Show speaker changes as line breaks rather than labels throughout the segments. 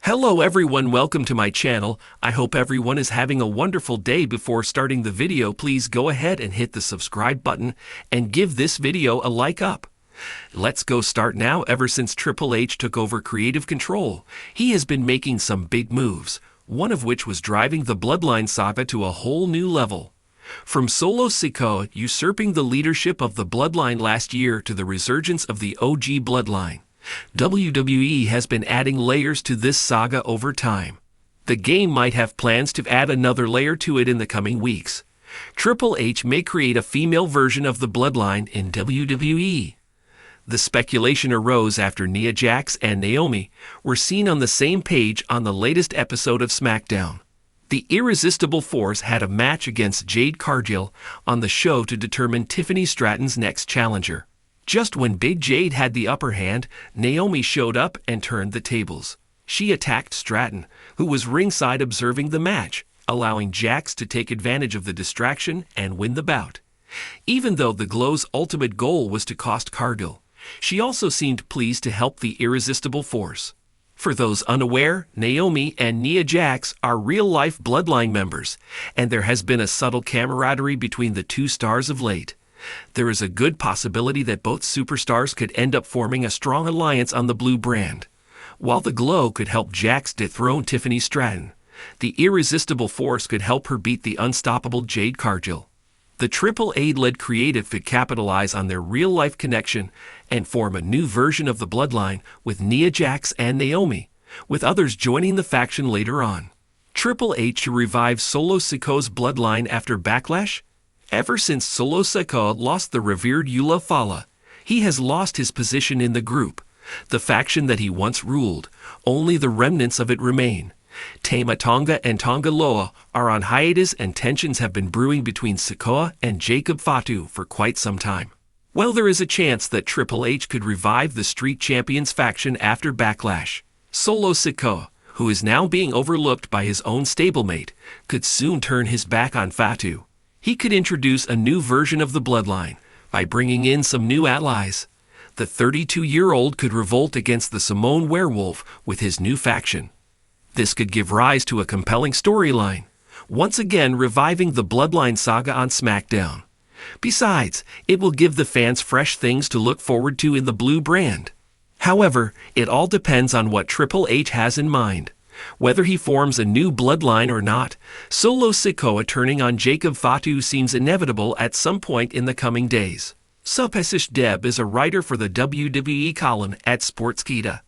Hello everyone, welcome to my channel. I hope everyone is having a wonderful day. Before starting the video, please go ahead and hit the subscribe button and give this video a like up. Let's go start now. Ever since Triple H took over creative control, he has been making some big moves, one of which was driving the Bloodline saga to a whole new level. From Solo Sikoa usurping the leadership of the Bloodline last year to the resurgence of the OG Bloodline, WWE has been adding layers to this saga over time. The game might have plans to add another layer to it in the coming weeks. Triple H may create a female version of the Bloodline in WWE. The speculation arose after Nia Jax and Naomi were seen on the same page on the latest episode of SmackDown. The Irresistible Force had a match against Jade Cargill on the show to determine Tiffany Stratton's next challenger. Just when Big Jade had the upper hand, Naomi showed up and turned the tables. She attacked Stratton, who was ringside observing the match, allowing Jax to take advantage of the distraction and win the bout. Even though the Glow's ultimate goal was to cost Cargill, she also seemed pleased to help the Irresistible Force. For those unaware, Naomi and Nia Jax are real-life Bloodline members, and there has been a subtle camaraderie between the two stars of late. There is a good possibility that both superstars could end up forming a strong alliance on the blue brand. While the Glow could help Jax dethrone Tiffany Stratton, the Irresistible Force could help her beat the unstoppable Jade Cargill. The Triple H-led creative could capitalize on their real-life connection and form a new version of the Bloodline with Nia Jax and Naomi, with others joining the faction later on. Triple H to revive Solo Sikoa's Bloodline after Backlash? Ever since Solo Sikoa lost the revered Eula Fala, he has lost his position in the group. The faction that he once ruled, only the remnants of it remain. Tama Tonga and Tonga Loa are on hiatus, and tensions have been brewing between Sikoa and Jacob Fatu for quite some time. Well, there is a chance that Triple H could revive the Street Champions faction after Backlash. Solo Sikoa, who is now being overlooked by his own stablemate, could soon turn his back on Fatu. He could introduce a new version of the Bloodline by bringing in some new allies. The 32-year-old could revolt against the Samoan Werewolf with his new faction. This could give rise to a compelling storyline, once again reviving the Bloodline saga on SmackDown. Besides, it will give the fans fresh things to look forward to in the blue brand. However, it all depends on what Triple H has in mind. Whether he forms a new Bloodline or not, Solo Sikoa turning on Jacob Fatu seems inevitable at some point in the coming days. Supesish Deb is a writer for the WWE column at Sportskeeda,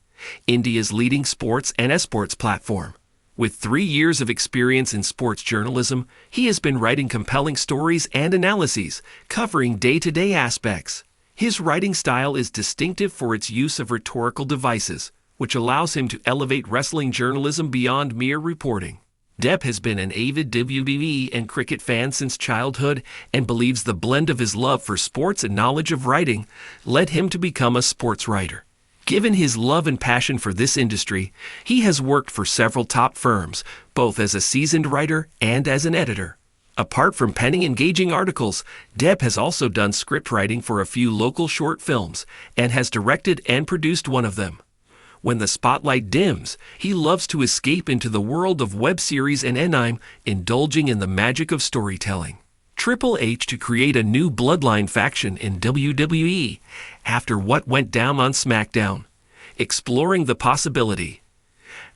India's leading sports and esports platform. With 3 years of experience in sports journalism, he has been writing compelling stories and analyses covering day-to-day aspects. His writing style is distinctive for its use of rhetorical devices, which allows him to elevate wrestling journalism beyond mere reporting. Depp has been an avid WWE and cricket fan since childhood and believes the blend of his love for sports and knowledge of writing led him to become a sports writer. Given his love and passion for this industry, he has worked for several top firms, both as a seasoned writer and as an editor. Apart from penning engaging articles, Depp has also done script writing for a few local short films and has directed and produced one of them. When the spotlight dims, he loves to escape into the world of web series and anime, indulging in the magic of storytelling. Triple H to create a new Bloodline faction in WWE after what went down on SmackDown. Exploring the possibility.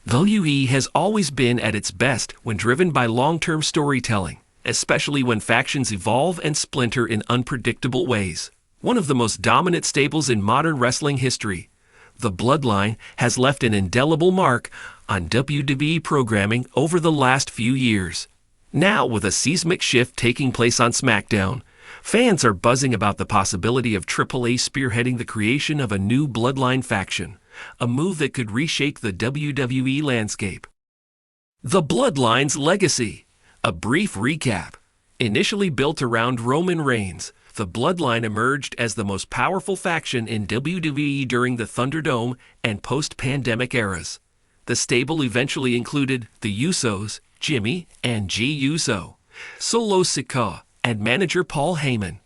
WWE has always been at its best when driven by long-term storytelling, especially when factions evolve and splinter in unpredictable ways. One of the most dominant stables in modern wrestling history, the Bloodline has left an indelible mark on WWE programming over the last few years. Now, with a seismic shift taking place on SmackDown, fans are buzzing about the possibility of Triple H spearheading the creation of a new Bloodline faction, a move that could reshape the WWE landscape. The Bloodline's legacy. A brief recap. Initially built around Roman Reigns, the Bloodline emerged as the most powerful faction in WWE during the Thunderdome and post-pandemic eras. The stable eventually included the Usos, Jimmy and G Uso, Solo Sikoa, and manager Paul Heyman.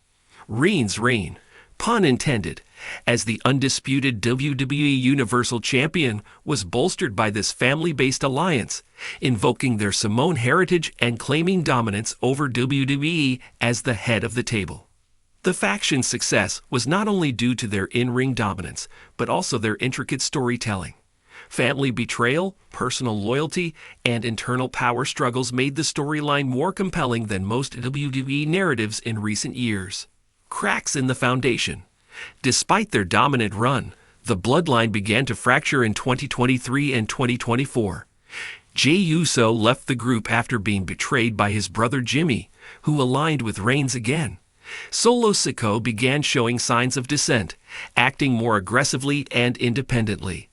Reigns' reign, pun intended, as the undisputed WWE Universal Champion was bolstered by this family-based alliance, invoking their Samoan heritage and claiming dominance over WWE as the head of the table. The faction's success was not only due to their in-ring dominance, but also their intricate storytelling. Family betrayal, personal loyalty, and internal power struggles made the storyline more compelling than most WWE narratives in recent years. Cracks in the foundation. Despite their dominant run, the bloodline began to fracture in 2023 and 2024. Jey Uso left the group after being betrayed by his brother Jimmy, who aligned with Reigns again. Solo Sikoa began showing signs of dissent, acting more aggressively and independently.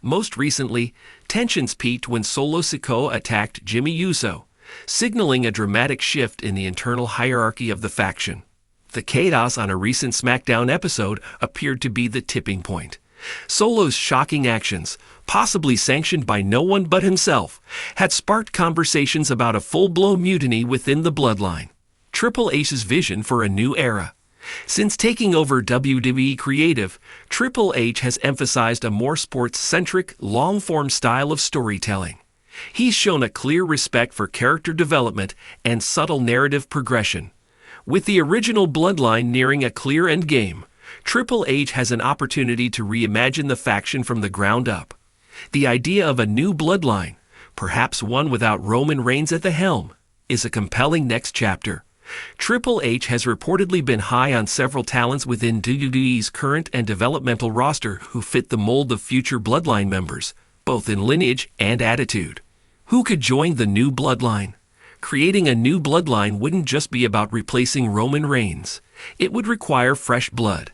Most recently, tensions peaked when Solo Sikoa attacked Jimmy Uso, signaling a dramatic shift in the internal hierarchy of the faction. The chaos on a recent SmackDown episode appeared to be the tipping point. Solo's shocking actions, possibly sanctioned by no one but himself, had sparked conversations about a full-blown mutiny within the bloodline. Triple H's vision for a new era. Since taking over WWE Creative, Triple H has emphasized a more sports-centric, long-form style of storytelling. He's shown a clear respect for character development and subtle narrative progression. With the original bloodline nearing a clear endgame, Triple H has an opportunity to reimagine the faction from the ground up. The idea of a new bloodline, perhaps one without Roman Reigns at the helm, is a compelling next chapter. Triple H has reportedly been high on several talents within WWE's current and developmental roster who fit the mold of future bloodline members, both in lineage and attitude. Who could join the new bloodline? Creating a new bloodline wouldn't just be about replacing Roman Reigns. It would require fresh blood.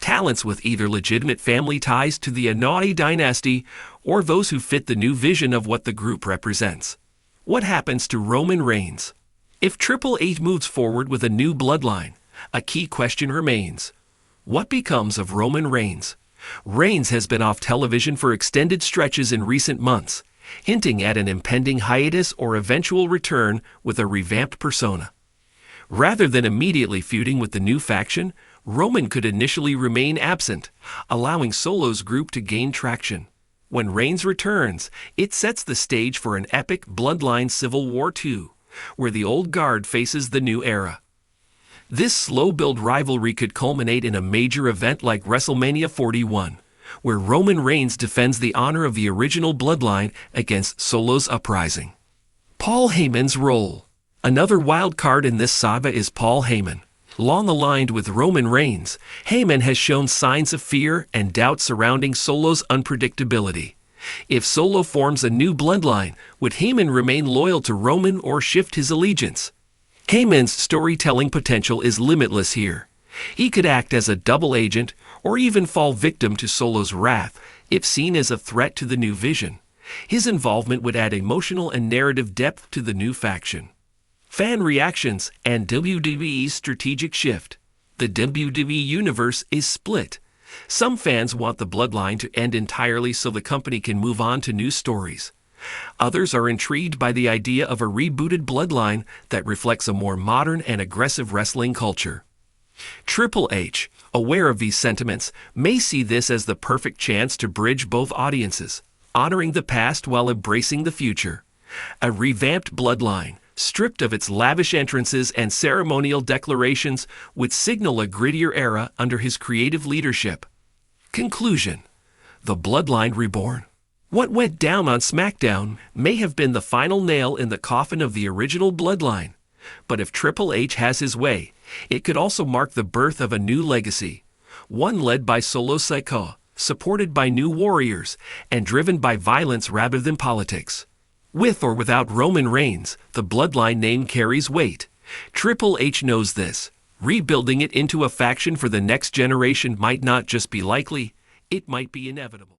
Talents with either legitimate family ties to the Anoa'i dynasty or those who fit the new vision of what the group represents. What happens to Roman Reigns? If Triple H moves forward with a new bloodline, a key question remains. What becomes of Roman Reigns? Reigns has been off television for extended stretches in recent months, hinting at an impending hiatus or eventual return with a revamped persona. Rather than immediately feuding with the new faction, Roman could initially remain absent, allowing Solo's group to gain traction. When Reigns returns, it sets the stage for an epic bloodline civil war II, where the old guard faces the new era. This slow-build rivalry could culminate in a major event like WrestleMania 41, where Roman Reigns defends the honor of the original bloodline against Solo's uprising. Paul Heyman's role. Another wild card in this saga is Paul Heyman. Long aligned with Roman Reigns, Heyman has shown signs of fear and doubt surrounding Solo's unpredictability. If Solo forms a new bloodline, would Heyman remain loyal to Roman or shift his allegiance? Heyman's storytelling potential is limitless here. He could act as a double agent or even fall victim to Solo's wrath if seen as a threat to the new vision. His involvement would add emotional and narrative depth to the new faction. Fan reactions and WWE's strategic shift. The WWE Universe is split. Some fans want the bloodline to end entirely so the company can move on to new stories. Others are intrigued by the idea of a rebooted bloodline that reflects a more modern and aggressive wrestling culture. Triple H, aware of these sentiments, may see this as the perfect chance to bridge both audiences, honoring the past while embracing the future. A revamped bloodline, stripped of its lavish entrances and ceremonial declarations, would signal a grittier era under his creative leadership. Conclusion. The Bloodline Reborn. What went down on SmackDown may have been the final nail in the coffin of the original bloodline. But if Triple H has his way, it could also mark the birth of a new legacy, one led by Solo Sikoa, supported by new warriors, and driven by violence rather than politics. With or without Roman Reigns, the bloodline name carries weight. Triple H knows this. Rebuilding it into a faction for the next generation might not just be likely, it might be inevitable.